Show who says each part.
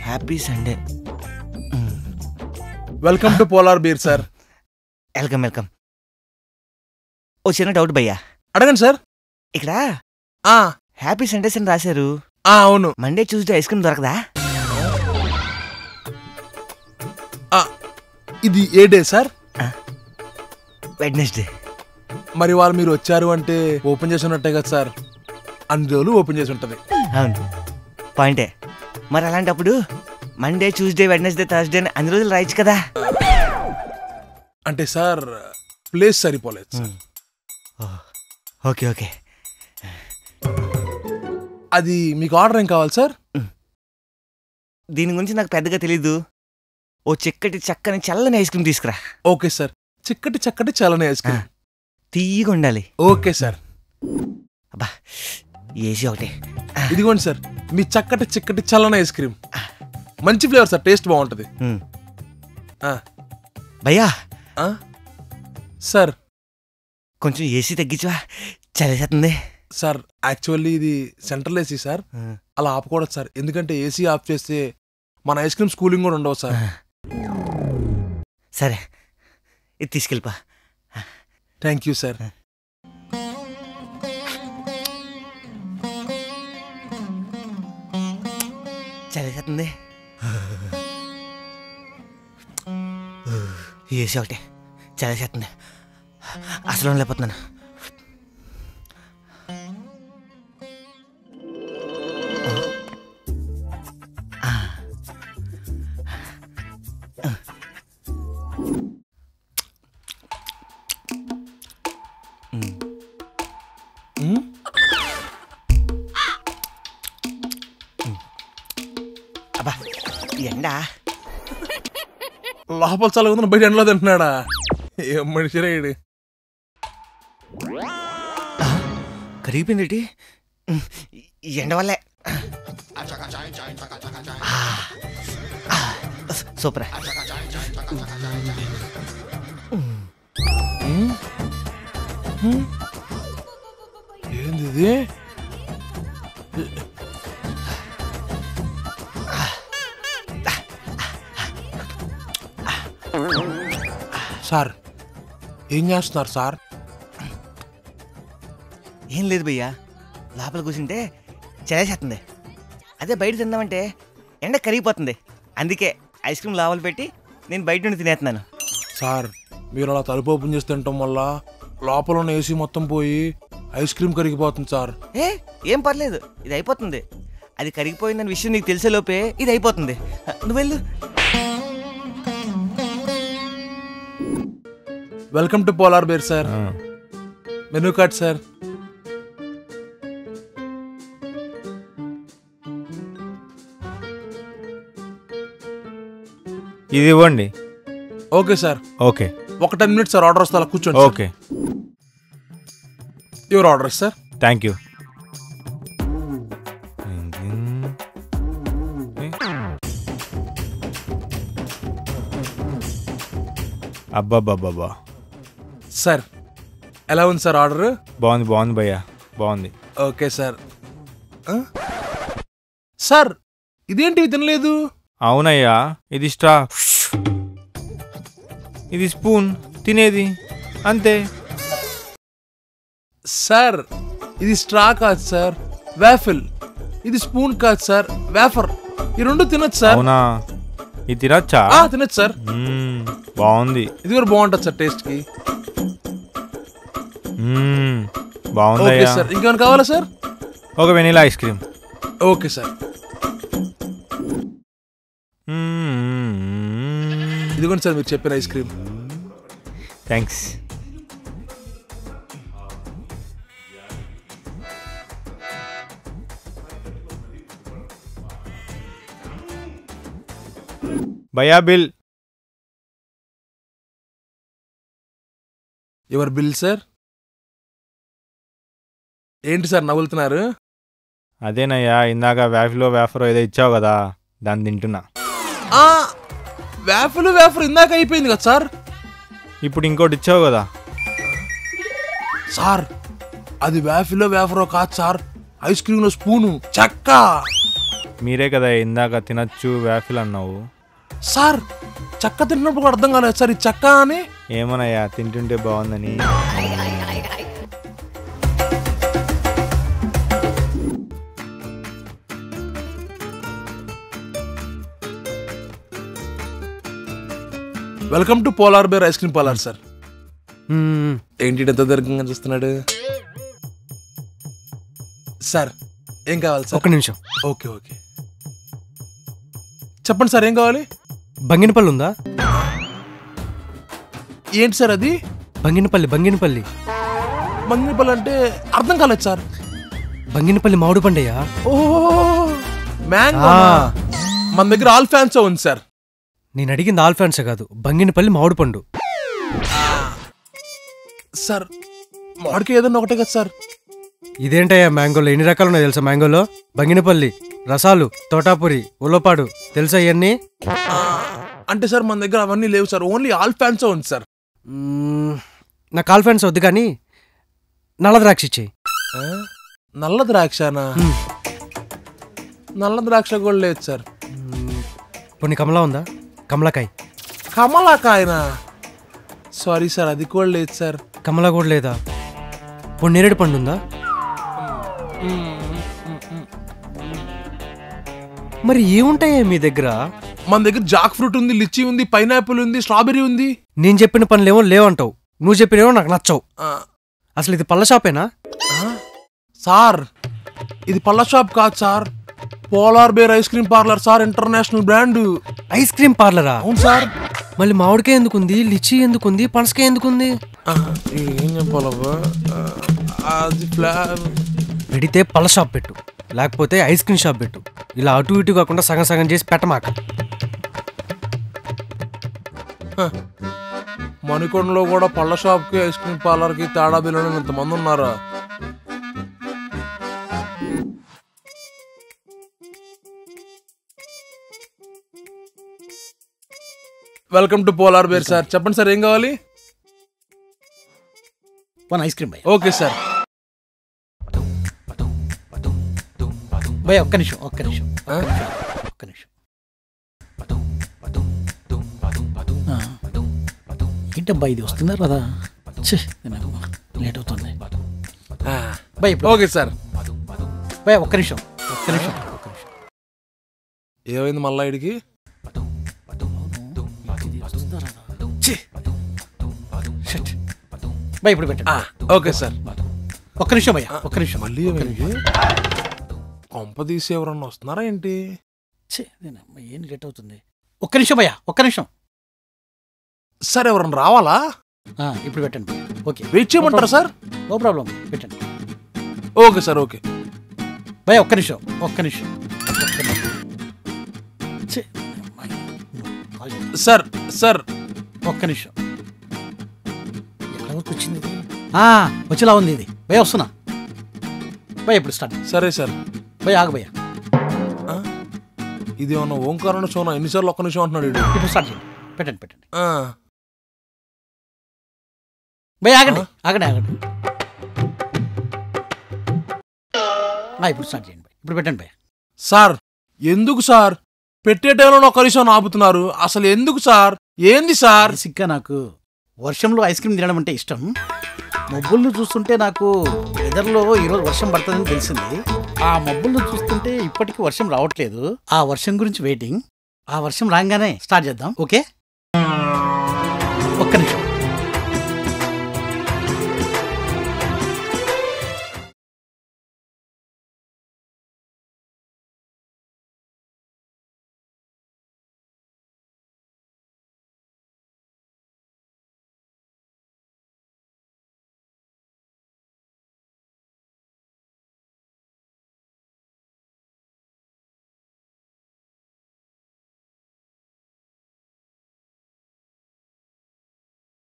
Speaker 1: Happy Sunday.
Speaker 2: Welcome to Polar Bear sir.
Speaker 1: Welcome welcome. ఓ చిన్న doubt భయ్యా.
Speaker 2: అడగండి సార్.
Speaker 1: ఇక్కడ హ్యాపీ సండేస్ అని రాశారు.
Speaker 2: అవును.
Speaker 1: మండే ట్యూస్డే ఐస్ క్రీమ్ దొరకదా?
Speaker 2: ఇది ఏ డే సార్?
Speaker 1: వెడ్నెస్డే.
Speaker 2: మరి వాళ్ళు మీరు వచ్చారు అంటే ఓపెన్ చేసి ఉన్నట్టే కదా సార్. అన్ని రోజులు ఓపెన్ చేసి ఉంటుంది.
Speaker 1: అవును, పాయింటే. మరి అలాంటప్పుడు మండే ట్యూస్డే వెడ్నెస్డే థర్స్డే అన్ని రోజులు రాయొచ్చు కదా?
Speaker 2: అంటే సార్ ప్లేస్ సరిపోలేదు సార్.
Speaker 1: Okay okay.
Speaker 2: అది మీకు ఆర్డర్ ఏం కావాలి సార్?
Speaker 1: దీని గురించి నాకు పెద్దగా తెలీదు. ఓ చక్కని చల్లని ఐస్ క్రీమ్ తీసుకురా.
Speaker 2: Okay sir. చక్కటి చల్లని ఐస్ క్రీమ్
Speaker 1: తీయగా ఉండాలి.
Speaker 2: Okay sir.
Speaker 1: అబ్బా ఏసీ ఒకటే.
Speaker 2: ఇదిగోండి సార్ మీ చక్కటి చల్లని ఐస్ క్రీమ్. మంచి ఫ్లేవర్ సార్, టేస్ట్ బాగుంటుంది.
Speaker 1: భయ్యా
Speaker 2: సార్
Speaker 1: కొంచెం ఏసీ తగ్గించవా, చలిసేస్తుంది.
Speaker 2: సార్ యాక్చువల్లీ ఇది సెంట్రల్ ఏసీ సార్. అలా ఆపకూడదు సార్, ఎందుకంటే ఏసీ ఆఫ్ చేస్తే మన ఐస్ క్రీమ్ కూలింగ్ కూడా ఉండవు సార్.
Speaker 1: సరే ఇది తీసుకెళ్ళిపా.
Speaker 2: Thank you sir.
Speaker 1: చలిసేస్తుంది. ఏసీ ఒకటే చలిసేస్తుంది. అసలు లేకపోతున్నాను. అబ్బా ఎండా
Speaker 2: లోపల చల్లగా బయట ఎండలో తింటున్నాడా? ఏం మనిషి రేడు.
Speaker 1: కరిగిపోయింది ఎండ వల్లే. సూపర్.
Speaker 2: ఏంది ఇది? సార్ ఏం చేస్తున్నారు సార్?
Speaker 1: ఏం లేదు భయ్యా, లోపల కూర్చుంటే చలేసేస్తుంది. అదే బయట తిందామంటే ఎండ కరిగిపోతుంది. అందుకే ఐస్ క్రీమ్ లోపల పెట్టి నేను బయట నుండి తినేస్తున్నాను.
Speaker 2: సార్ మీరు అలా తలుపు ఓపెన్ చేసి తినటం వల్ల లోపల ఉన్న ఏసీ మొత్తం పోయి ఐస్ క్రీమ్ కరిగిపోతుంది సార్.
Speaker 1: ఏం పర్లేదు, ఇది అయిపోతుంది. అది కరిగిపోయిందని విషయం నీకు తెలిసే లోపే ఇది అయిపోతుంది. నువ్వు వెళ్ళు.
Speaker 2: Welcome to polar bear sir. Menu card sir.
Speaker 3: ఇది ఇవ్వండి.
Speaker 2: Okay sir.
Speaker 3: ఓకే.
Speaker 2: ఒక 10 minutes సార్, ఆర్డర్ వస్తే అలా కూర్చోండి.
Speaker 3: ఓకే.
Speaker 2: Your order sir.
Speaker 3: Thank you. అబ్బాబ్బాబ్బా
Speaker 2: సార్ ఎలా ఉంది సార్ ఆర్డర్?
Speaker 3: బాగుంది భయ్యా, బాగుంది.
Speaker 2: Okay sir. సార్ ఇదేంటివి తినలేదు?
Speaker 3: అవునయ్యా, ఇది స్ట్రా, ఇది స్పూన్, తినేది అంతే.
Speaker 2: సార్ ఇది స్ట్రా కాదు సార్, వేఫిల్. ఇది స్పూన్ కాదు సార్, వేఫర్. ఈ రెండు తినొచ్చు సార్.
Speaker 3: అవునా? ఇది తినొచ్చా?
Speaker 2: తినొచ్చు సార్.
Speaker 3: బాగుంది.
Speaker 2: ఇది కూడా బాగుంటుంది సార్ టేస్ట్ కి.
Speaker 3: బాగుంది
Speaker 2: సార్. ఇంకేమైనా కావాలా సార్?
Speaker 3: ఒక vanilla ice cream.
Speaker 2: Okay sir. ఇదిగోండి సార్ మీరు చెప్పిన ఐస్ క్రీమ్.
Speaker 3: థ్యాంక్స్. భయ్యా బిల్.
Speaker 2: Your bill sir. ఏంటి సార్ నవ్వులుతున్నారు?
Speaker 3: అదేనయ్యా ఇందాక వేఫరో ఏదో ఇచ్చావు కదా దాన్ని తింటున్నా.
Speaker 2: వేఫర్ ఇందాక అయిపోయింది కదా సార్.
Speaker 3: ఇప్పుడు ఇంకోటి ఇచ్చావు కదా.
Speaker 2: సార్ అది వేఫరో కాదు సార్, ఐస్ క్రీమ్ లో స్పూను చెక్క.
Speaker 3: మీరే కదా ఇందాక తినచ్చు వేఫిల్ అన్నావు.
Speaker 2: సార్ చెక్క తిన్నప్పుడు కూడా అర్థం కాలేదు సార్ ఈ చెక్క అని.
Speaker 3: ఏమోనయ్యా తింటుంటే బాగుందని.
Speaker 2: Welcome to polar bear ice cream parlour sir. ఏంటి ఎంత దీర్ఘంగా చూస్తున్నాడు సార్? ఏం కావాలి సార్?
Speaker 4: ఒక్క నిమిషం.
Speaker 2: ఓకే ఓకే చెప్పండి సార్, ఏం కావాలి?
Speaker 4: బంగినపల్లి ఉందా?
Speaker 2: ఏంటి సార్ అది?
Speaker 4: బంగినపల్లి
Speaker 2: బంగినపల్లి అంటే అర్థం కాలేదు సార్.
Speaker 4: బంగినపల్లి మామిడి పండయ్యా.
Speaker 2: ఓ మ్యాంగో. మన దగ్గర ఆల్ ఫ్యాన్స్ ఉంది సార్.
Speaker 4: నేను అడిగింది ఆల్ ఫ్యాన్స్ కాదు, బంగినపల్లి మామిడి పండు.
Speaker 2: సార్ మామిడికి ఏదన్నా ఒకటే కదా సార్.
Speaker 4: ఇదేంటయ్యా మ్యాంగోలో ఎన్ని రకాలు ఉన్నాయో తెలుసా? మ్యాంగోలో బంగినపల్లి, రసాలు, తోటాపురి, ఉల్లపాడు తెలుసా ఇవన్నీ?
Speaker 2: అంటే సార్ మన దగ్గర అవన్నీ లేవు సార్, ఓన్లీ ఆల్ ఫ్యాన్స్ ఉంది సార్.
Speaker 4: నాకు ఆల్ ఫ్యాన్స్ వద్దు కానీ నల్ల ద్రాక్ష ఇచ్చేయి.
Speaker 2: నల్ల ద్రాక్షనా? నల్ల ద్రాక్ష కూడా లేదు సార్.
Speaker 4: కొన్ని కమలా ఉందా? కమలాకాయ.
Speaker 2: కమలాకాయనా? సారీ సార్ అది కూడా లేదు సార్.
Speaker 4: కమలా కూడా లేదా? కొన్ని నేరేడు పండు ఉందా? మరి ఏముంటాయా మీ దగ్గర?
Speaker 2: మన దగ్గర జాక్ ఫ్రూట్ ఉంది, లిచీ ఉంది, పైనాపిల్ ఉంది, స్ట్రాబెర్రీ ఉంది.
Speaker 4: నేను చెప్పిన పనులేమో లేవంటావు, నువ్వు చెప్పినేమో నాకు నచ్చవు. అసలు ఇది పళ్ళ షాపేనా?
Speaker 2: సార్ ఇది పళ్ళ షాప్ కాదు sir, Polar bear ice cream parlour sir, international brand.
Speaker 4: Ice cream పార్లరా?
Speaker 2: అవును సార్.
Speaker 4: మళ్ళీ మామిడికాయ ఎందుకుంది, లిచీ ఎందుకుంది, పనసకాయ ఎందుకుంది?
Speaker 2: ఏం చెప్పాలబ్బా, అది
Speaker 4: పెడితే పళ్ళ షాప్ పెట్టు, లేకపోతే ఐస్ క్రీమ్ షాప్ పెట్టు. ఇలా అటు ఇటు కాకుండా సగం సగం చేసి పెట్టమాక.
Speaker 2: మణికొండలో కూడా పళ్ళ షాప్కి ఐస్ క్రీమ్ పార్లర్కి తేడా తెలియని ఇంతమంది ఉన్నారా? Welcome to polar bear sir. చెప్పండి సార్ ఏం కావాలి?
Speaker 5: వన్ ఐస్ క్రీమ్ భయ్యా.
Speaker 2: Okay sir.
Speaker 5: భయ్యా ఒక్క నిమిషం. ఏంటబ్బా ఇది వస్తున్నారు కదా, లేట్ అవుతుంది భయ్యా.
Speaker 2: Okay sir.
Speaker 5: భయ్యా ఒక్క నిమిషం.
Speaker 2: ఏమైంది మళ్ళా ఇడికి?
Speaker 5: భయ్యా ఇప్పుడు పెట్టండి.
Speaker 2: Okay sir.
Speaker 5: ఒక్క నిమిషం భయ్యా, ఒక్క నిమిషం.
Speaker 2: మళ్ళీ కొంప తీసి ఎవరన్నా వస్తున్నారా ఏంటి?
Speaker 5: ఏం లేట్ అవుతుంది. ఒక్క నిమిషం భయ్యా, ఒక్క నిమిషం.
Speaker 2: సార్ ఎవరన్నా రావాలా?
Speaker 5: ఇప్పుడు పెట్టండి. ఓకే
Speaker 2: వెయిట్ చేయమంటారా సార్?
Speaker 5: నో ప్రాబ్లం, పెట్టండి.
Speaker 2: Okay sir. ఓకే
Speaker 5: భయ్యా ఒక్క నిమిషం.
Speaker 2: సార్ సార్
Speaker 5: ఒక్క నిమిషం. ఎక్కడ వరకు వచ్చింది? వచ్చేలా ఉంది ఇది. భయ్యా వస్తున్నా భయ్యా, ఇప్పుడు స్టార్ట్.
Speaker 2: సరే సార్.
Speaker 5: భయ్యా ఆగు భయ్యా.
Speaker 2: ఇది ఏమన్నా ఓంకారణ షోనా? ఎన్నిసార్లు ఒక్క నిమిషం అంటున్నాడు వీడు.
Speaker 5: ఇప్పుడు స్టార్ట్ చేయండి. పెట్టండి. భయ్యా ఆగండి. ఇప్పుడు స్టార్ట్ చేయండి. ఇప్పుడు పెట్టండి భయ్యా.
Speaker 2: సార్ ఎందుకు సార్ పెట్టే టైంలో ఒక్క నిమిషం ఆపుతున్నారు? అసలు ఎందుకు సార్? ఏంది సార్?
Speaker 5: బేసిక్గా నాకు వర్షంలో ఐస్ క్రీమ్ తినడం అంటే ఇష్టం. మబ్బులను చూస్తుంటే నాకు వెదర్లో ఈరోజు వర్షం పడుతుందని తెలిసింది. ఆ మబ్బులను చూస్తుంటే ఇప్పటికీ వర్షం రావట్లేదు. ఆ వర్షం గురించి వెయిటింగ్. ఆ వర్షం రాగానే స్టార్ట్ చేద్దాం. ఓకే ఒక్క నిమిషం.